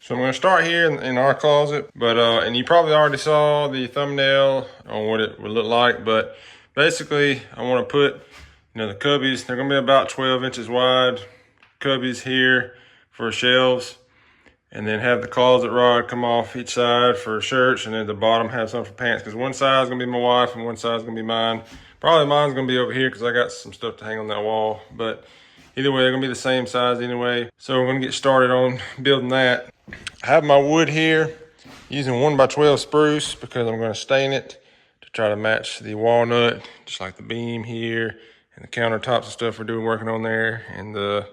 So I'm going to start here in our closet, but and you probably already saw the thumbnail on what it would look like, but basically I want to put, the cubbies, they're going to be about 12 inches wide, cubbies here for shelves, and then have the closet rod come off each side for shirts, and then the bottom have some for pants, because one side is going to be my wife and one side is going to be mine. Probably mine's going to be over here because I got some stuff to hang on that wall, but either way, they're going to be the same size anyway. So we're going to get started on building that. I have my wood here using 1x12 spruce because I'm going to stain it to try to match the walnut, just like the beam here and the countertops and stuff we're doing working on there, and the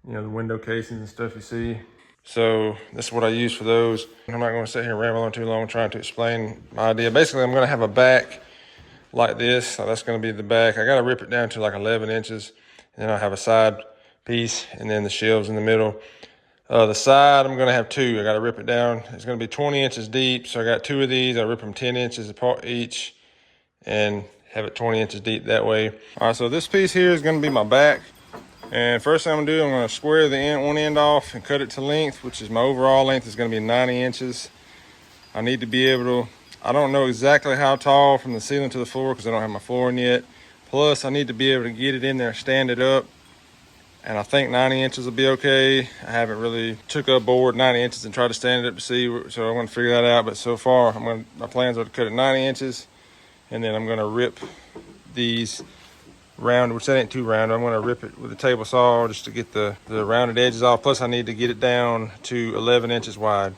the window casings and stuff you see. So this is what I use for those. I'm not going to sit here and ramble on too long trying to explain my idea. Basically, I'm going to have a back like this. So that's going to be the back. I got to rip it down to like 11 inches. And then I have a side piece and then the shelves in the middle. The side, I'm going to have two. I got to rip it down. It's going to be 20 inches deep. So I got two of these. I rip them 10 inches apart each and have it 20 inches deep that way. All right, so this piece here is going to be my back. And first thing I'm going to do, I'm going to square the one end off and cut it to length, which is my overall length is going to be 90 inches. I need to be able to, I don't know exactly how tall from the ceiling to the floor because I don't have my flooring yet. Plus, I need to be able to get it in there, stand it up. And I think 90 inches will be okay. I haven't really took up board 90 inches and tried to stand it up to see, so I'm going to figure that out. But so far, my plans are to cut it 90 inches, and then I'm going to rip these round, which that ain't too round. I'm going to rip it with a table saw just to get the rounded edges off. Plus, I need to get it down to 11 inches wide.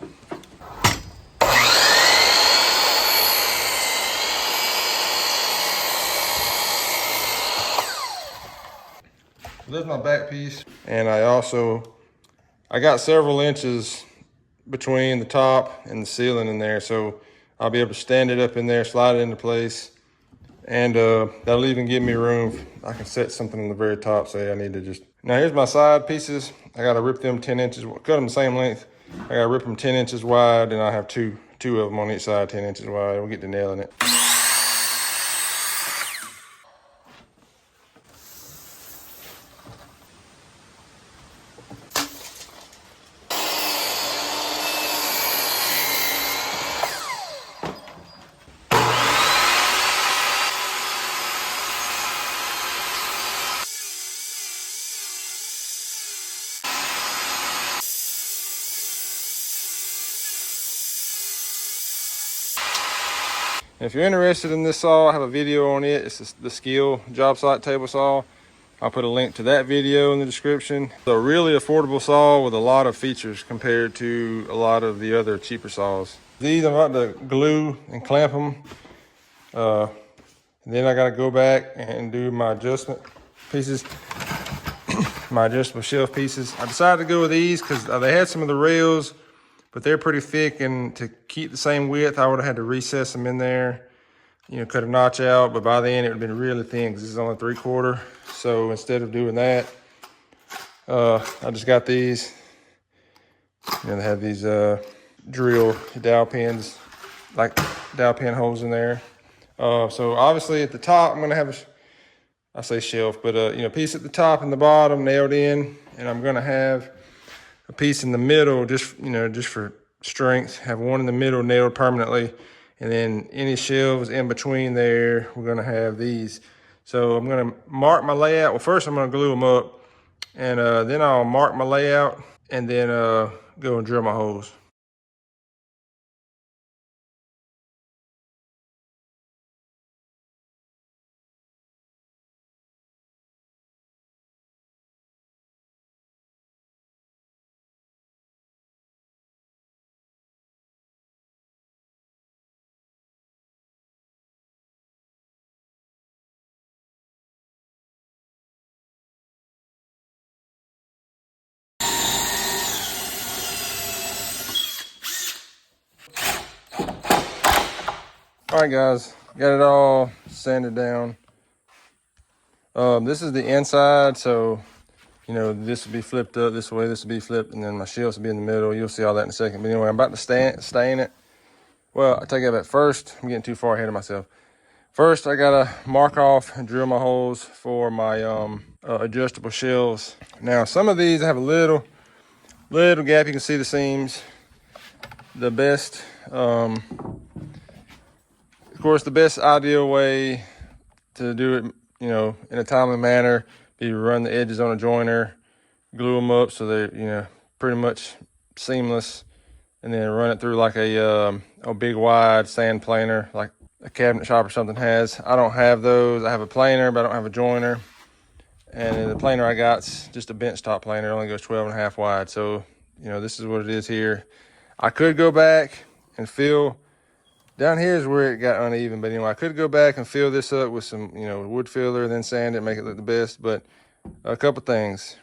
This is my back piece, and I got several inches between the top and the ceiling in there, so I'll be able to stand it up in there, slide it into place, and that'll even give me room. I can set something on the very top, say I need to just... Now here's my side pieces. I gotta rip them 10 inches, cut them the same length. I gotta rip them 10 inches wide, and I have two of them on each side, 10 inches wide. We'll get to nailing it. If you're interested in this saw, I have a video on it. It's the Skill job site table saw. I'll put a link to that video in the description. It's a really affordable saw with a lot of features compared to a lot of the other cheaper saws. These I'm about to glue and clamp them. Then I gotta go back and do my adjustment pieces, my adjustable shelf pieces. I decided to go with these because they had some of the rails, but they're pretty thick, and to keep the same width, I would have had to recess them in there, cut a notch out, but by then it would have been really thin because this is only 3/4. So instead of doing that, I just got these, and they have these drill dowel pins, like dowel pin holes in there. So obviously at the top, I'm gonna have I say shelf, but a piece at the top and the bottom nailed in, and I'm gonna have a piece in the middle, just for strength. Have one in the middle nailed permanently, and then any shelves in between there, we're gonna have these. So I'm gonna mark my layout. Well, first I'm gonna glue them up, and then I'll mark my layout, and then go and drill my holes. All right, guys, got it all sanded down. This is the inside, so this will be flipped up this way, this will be flipped, and then my shelves will be in the middle. You'll see all that in a second. But anyway, I'm about to stain it. Well, I take it back. First, I'm getting too far ahead of myself. First, I gotta mark off and drill my holes for my adjustable shelves. Now, some of these have a little Little gap, you can see the seams. The best, of course, the best ideal way to do it, you know, in a timely manner, be to run the edges on a joiner, glue them up so they're, you know, pretty much seamless, and then run it through like a big wide sand planer, like a cabinet shop or something has. I don't have those. I have a planer, but I don't have a joiner. And the planer I got's just a bench top planer. It only goes 12.5 wide. So, you know, this is what it is here. I could go back and fill. Down here is where it got uneven, but anyway, I could go back and fill this up with some, you know, wood filler, then sand it, make it look the best. But a couple things.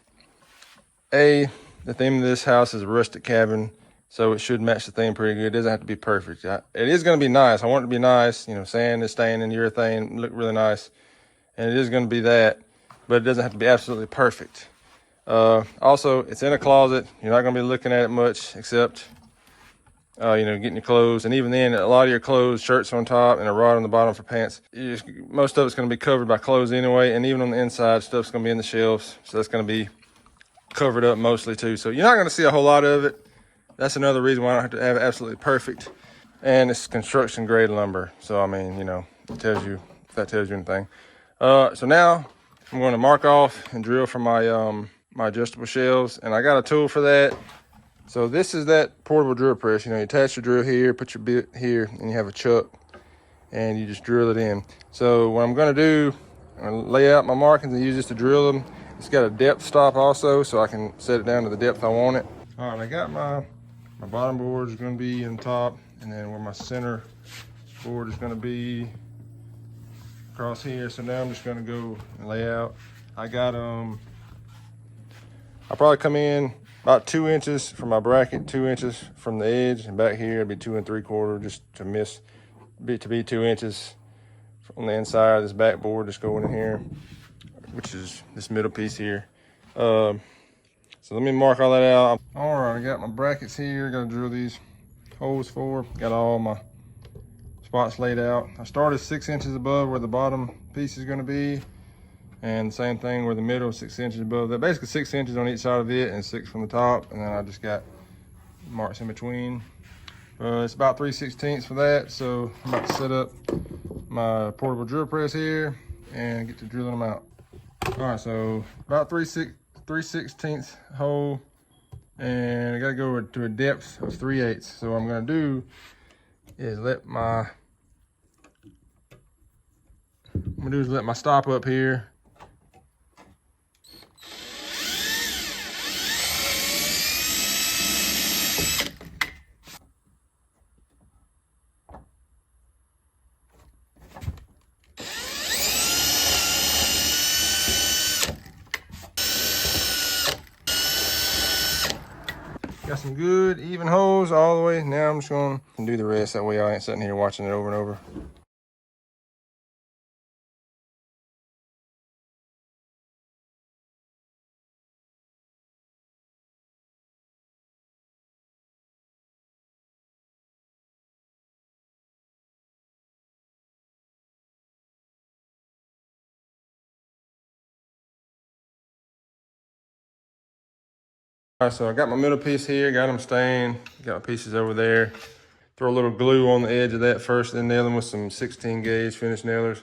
The theme of this house is a rustic cabin, so it should match the theme pretty good. It doesn't have to be perfect. It is going to be nice. I want it to be nice. You know, sand is staying in urethane, look really nice, and it is going to be that, but it doesn't have to be absolutely perfect. Also, it's in a closet. You're not going to be looking at it much except you know, getting your clothes, and even then, a lot of your clothes, shirts on top and a rod on the bottom for pants. Most of it's going to be covered by clothes anyway, and even on the inside, stuff's going to be in the shelves, so that's going to be covered up mostly too. So you're not going to see a whole lot of it. That's another reason why I don't have to have it absolutely perfect. And it's construction grade lumber, so I mean, you know, it tells you, if that tells you anything. So now I'm going to mark off and drill for my my adjustable shelves, and I got a tool for that. So this is that portable drill press. You know, you attach your drill here, put your bit here, and you have a chuck, and you just drill it in. So what I'm going to do, I'm going to lay out my markings and use this to drill them. It's got a depth stop also, so I can set it down to the depth I want it. All right, I got my bottom board is going to be in top, and then where my center board is going to be across here. So now I'm just going to go and lay out. I got I'll probably come in about 2 inches from my bracket, 2 inches from the edge, and back here it'd be 2 3/4, just to be 2 inches on the inside of this backboard, just going in here, which is this middle piece here. So let me mark all that out. All right, I got my brackets here. Got to drill these holes for. Got all my spots laid out. I started 6 inches above where the bottom piece is going to be. And same thing where the middle, 6 inches above that. Basically 6 inches on each side of it and 6 from the top. And then I just got marks in between. It's about 3/16 for that. So I'm about to set up my portable drill press here and get to drilling them out. All right, so about 3/16 hole. And I gotta go to a depth of 3/8. So what I'm gonna do is let my stop up here. Got some good even holes all the way. Now I'm just gonna do the rest. That way I ain't sitting here watching it over and over. All right, so I got my middle piece here, got them stained, got my pieces over there. Throw a little glue on the edge of that first, then nail them with some 16 gauge finish nailers.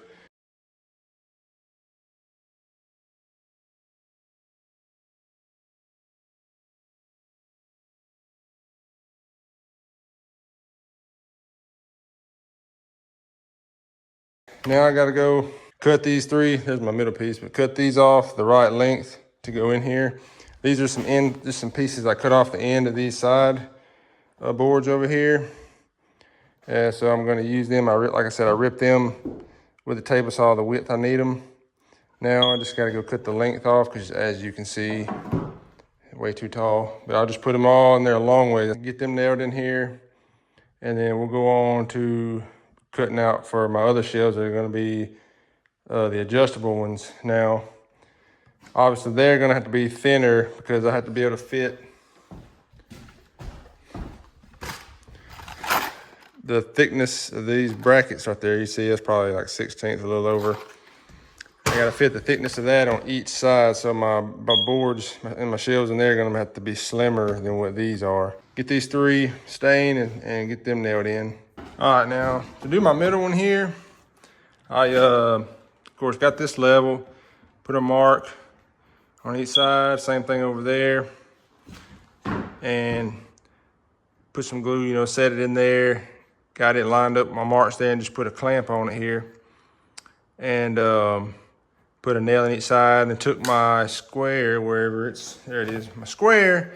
Now I gotta go cut these three. There's my middle piece, but cut these off the right length to go in here. These are just some pieces I cut off the end of these side boards over here. So I'm gonna use them. Like I said, I ripped them with the table saw the width I need them. Now I just gotta go cut the length off because as you can see, way too tall. But I'll just put them all in there a long way. Get them nailed in here. And then we'll go on to cutting out for my other shelves that are gonna be the adjustable ones. Now, obviously they're gonna have to be thinner because I have to be able to fit the thickness of these brackets right there. You see, that's probably like 1/16, a little over. I got to fit the thickness of that on each side. So my boards and my shelves in there are going to have to be slimmer than what these are. Get these 3 stained and get them nailed in. All right, now to do my middle one here, I of course got this level, put a mark on each side, same thing over there, and put some glue, you know, set it in there, got it lined up, my marks there, and just put a clamp on it here. And put a nail in each side, and took my square, wherever it's, there it is, my square,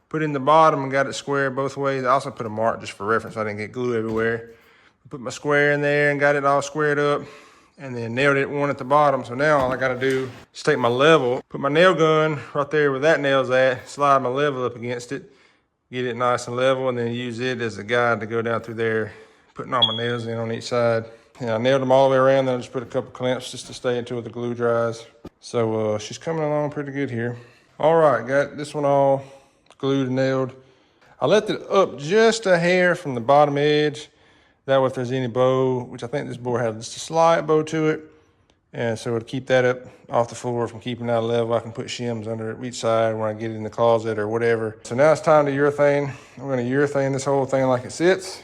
put it in the bottom and got it square both ways. I also put a mark just for reference so I didn't get glue everywhere. Put my square in there and got it all squared up, and then nailed it one at the bottom. So now all I gotta do is take my level, put my nail gun right there where that nail's at, slide my level up against it, get it nice and level, and then use it as a guide to go down through there, putting all my nails in on each side. And I nailed them all the way around, then I just put a couple clamps just to stay until the glue dries. So she's coming along pretty good here. All right, got this one all glued and nailed. I left it up just a hair from the bottom edge. That way if there's any bow, which I think this board had just a slight bow to it. And so to keep that up off the floor from keeping that level, I can put shims under each side when I get it in the closet or whatever. So now it's time to urethane. I'm gonna urethane this whole thing like it sits.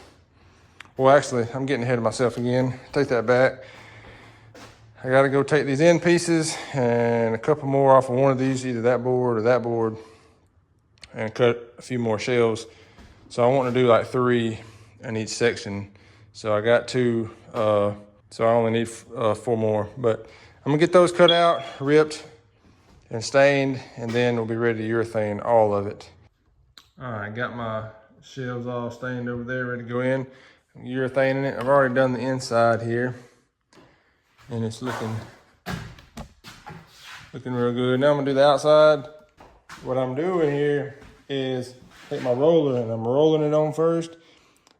Well, actually, I'm getting ahead of myself again. Take that back. I gotta go take these end pieces and a couple more off of one of these, either that board or that board, and cut a few more shelves. So I want to do like 3 in each section. So I got 2, so I only need 4 more. But I'm gonna get those cut out, ripped, and stained, and then we'll be ready to urethane all of it. All right, got my shelves all stained over there, ready to go in. Urethaning it. I've already done the inside here, and it's looking real good. Now I'm gonna do the outside. What I'm doing here is take my roller and I'm rolling it on first,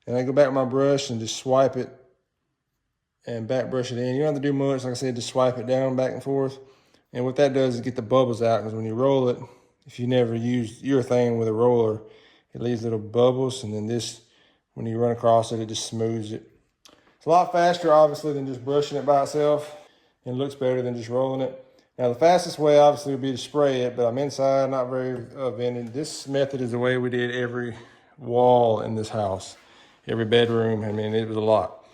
and I go back with my brush and just swipe it and back brush it in. You don't have to do much. Like I said, just swipe it down back and forth. And what that does is get the bubbles out, because when you roll it, if you never use urethane with a roller, it leaves little bubbles, and then this, when you run across it, it just smooths it. It's a lot faster, obviously, than just brushing it by itself. It looks better than just rolling it. Now, the fastest way, obviously, would be to spray it, but I'm inside, not very vented. This method is the way we did every wall in this house, every bedroom. I mean, it was a lot.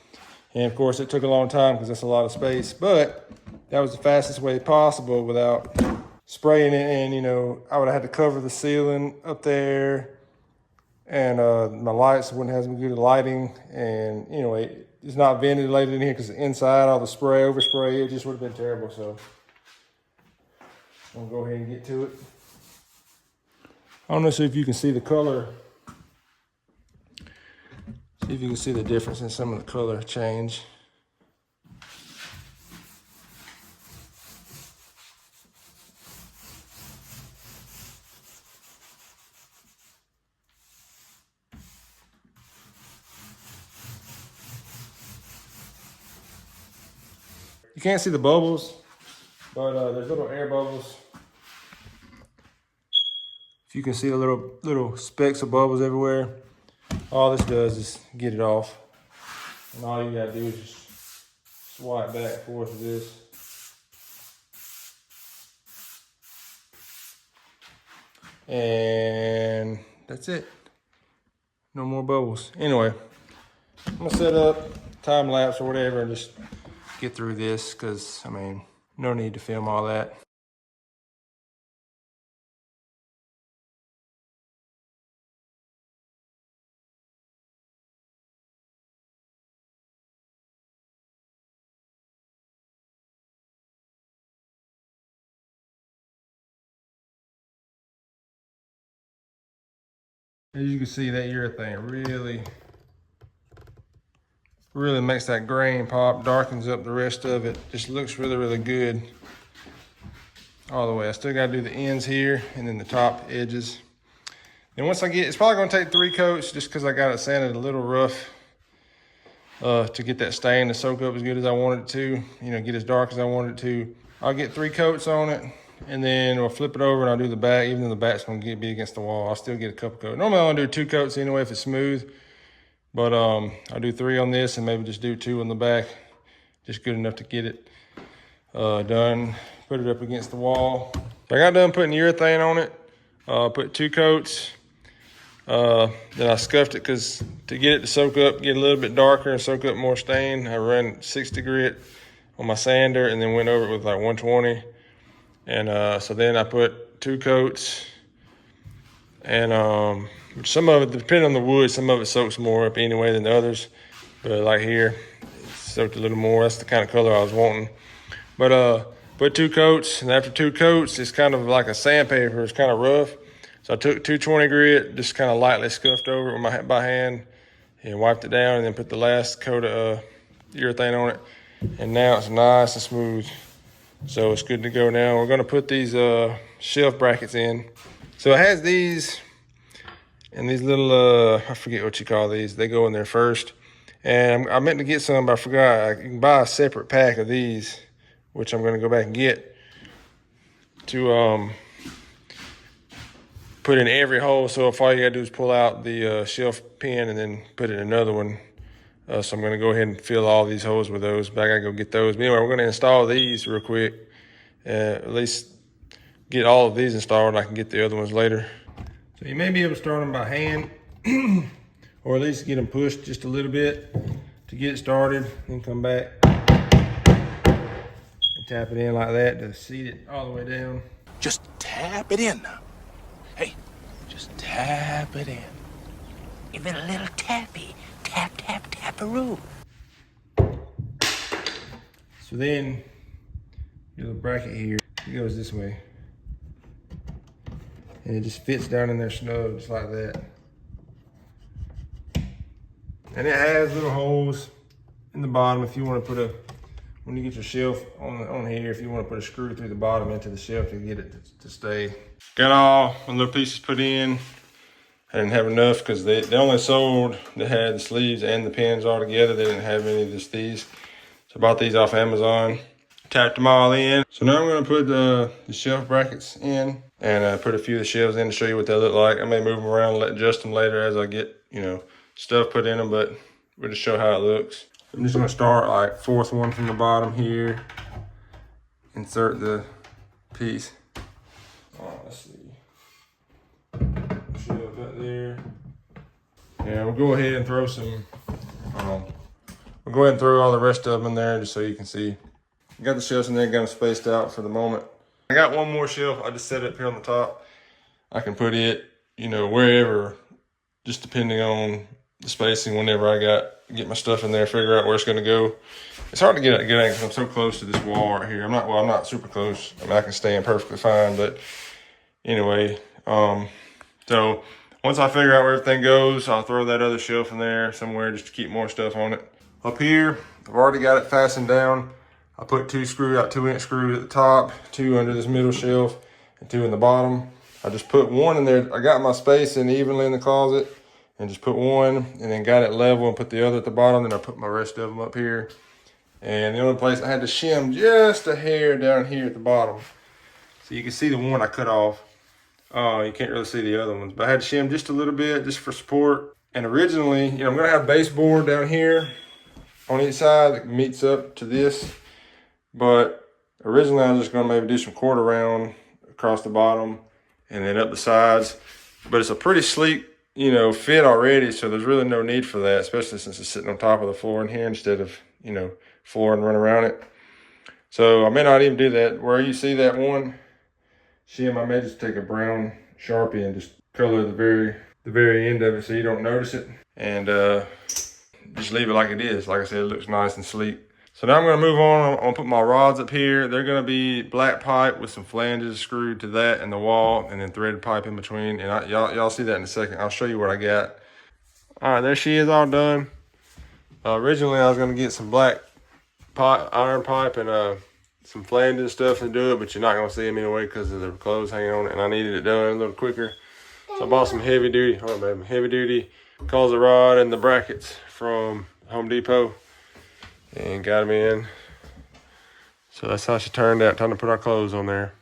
And, of course, it took a long time because that's a lot of space, but that was the fastest way possible without spraying it. And, you know, I would have had to cover the ceiling up there, and my lights wouldn't have as good lighting, and you know it's not ventilated in here because inside all the spray, overspray, it just would have been terrible. So I'm gonna go ahead and get to it. I don't know, see if you can see the color. See if you can see the difference in some of the color change. You can't see the bubbles, but there's little air bubbles. If you can see the little specks of bubbles everywhere, all this does is get it off. And all you gotta do is just swipe back and forth with this. And that's it. No more bubbles. Anyway, I'm gonna set up time lapse or whatever and just get through this, because I mean, no need to film all that. As you can see, that urethane really makes that grain pop, darkens up the rest of it. Just looks really good all the way. I still gotta do the ends here and then the top edges. And once I get, it's probably gonna take 3 coats just because I got it sanded a little rough to get that stain to soak up as good as I want it to, you know, get as dark as I want it to. I'll get 3 coats on it, and then we'll flip it over and I'll do the back. Even though the back's gonna be against the wall, I'll still get a couple coats. Normally I only do 2 coats anyway if it's smooth. But I'll do 3 on this and maybe just do 2 on the back. Just good enough to get it done. Put it up against the wall. So I got done putting urethane on it. Put 2 coats. Then I scuffed it because to get it to soak up, get a little bit darker and soak up more stain, I ran 60 grit on my sander and then went over it with like 120. And so then I put 2 coats. And some of it, depending on the wood, some of it soaks more up anyway than the others. But like here, it soaked a little more. That's the kind of color I was wanting. But put 2 coats, and after 2 coats, it's kind of like a sandpaper. It's kind of rough. So I took 220 grit, just kind of lightly scuffed over it with by hand and wiped it down, and then put the last coat of urethane on it. And now it's nice and smooth. So it's good to go now. We're gonna put these shelf brackets in. So it has these and these little, I forget what you call these. They go in there first. And I meant to get some, but I forgot. You can buy a separate pack of these, which I'm gonna go back and get to put in every hole. So if all you gotta do is pull out the shelf pin and then put in another one. So I'm gonna go ahead and fill all these holes with those, but I gotta go get those. But anyway, we're gonna install these real quick. At least get all of these installed. I can get the other ones later. So you may be able to start them by hand or at least get them pushed just a little bit to get it started, then come back and tap it in like that to seat it all the way down. Just tap it in now. Hey, just tap it in. Give it a little tappy. Tap, tap, tap-a-roo. So then your little bracket here, it goes this way. And it just fits down in there snug, just like that. And it has little holes in the bottom if you want to put when you get your shelf on here, if you want to put a screw through the bottom into the shelf to get it to stay. Got all my little pieces put in. I didn't have enough because they only sold, they had the sleeves and the pins all together. They didn't have any of these. So I bought these off Amazon, tapped them all in. So now I'm gonna put the shelf brackets in and put a few of the shelves in to show you what they look like. I may move them around and adjust them later as I get, stuff put in them, but we'll just show how it looks. I'm just gonna start like 4th one from the bottom here. Insert the piece. All right, let's see. Shelf up there. Yeah, we'll go ahead and throw some, we'll go ahead and throw all the rest of them in there just so you can see. Got the shelves in there, got them spaced out for the moment. I got one more shelf, I just set it up here on the top. I can put it, wherever, just depending on the spacing, whenever I get my stuff in there, figure out where it's gonna go. It's hard to get at because I'm so close to this wall right here. I'm not super close. I mean, I can stand perfectly fine, but anyway, so once I figure out where everything goes, I'll throw that other shelf in there somewhere just to keep more stuff on it. Up here, I've already got it fastened down. I put 2 2-inch screws at the top, 2 under this middle shelf, and 2 in the bottom. I just put 1 in there. I got my spacing evenly in the closet and just put 1 and then got it level and put the other at the bottom. Then I put my rest of them up here. And the only place I had to shim just a hair down here at the bottom. So you can see the one I cut off. You can't really see the other ones, but I had to shim just a little bit just for support. And originally, I'm gonna have baseboard down here on each side that meets up to this. But originally I was just gonna maybe do some quarter round across the bottom and then up the sides. But it's a pretty sleek, fit already, so there's really no need for that, especially since it's sitting on top of the floor in here instead of, floor and run around it. So I may not even do that. Where you see that one shim, I may just take a brown Sharpie and just color the very end of it so you don't notice it. And just leave it like it is. Like I said, it looks nice and sleek. So now I'm gonna move on. I'm gonna put my rods up here. They're gonna be black pipe with some flanges screwed to that and the wall, and then threaded pipe in between. And y'all see that in a second. I'll show you what I got. All right, there she is, all done. Originally I was gonna get some black pipe, iron pipe and some flanges and stuff to do it, but you're not gonna see them anyway because of the clothes hanging on it, and I needed it done a little quicker. So I bought some heavy duty Colza rod and the brackets from Home Depot and got them in. So that's how she turned out. Time to put our clothes on there.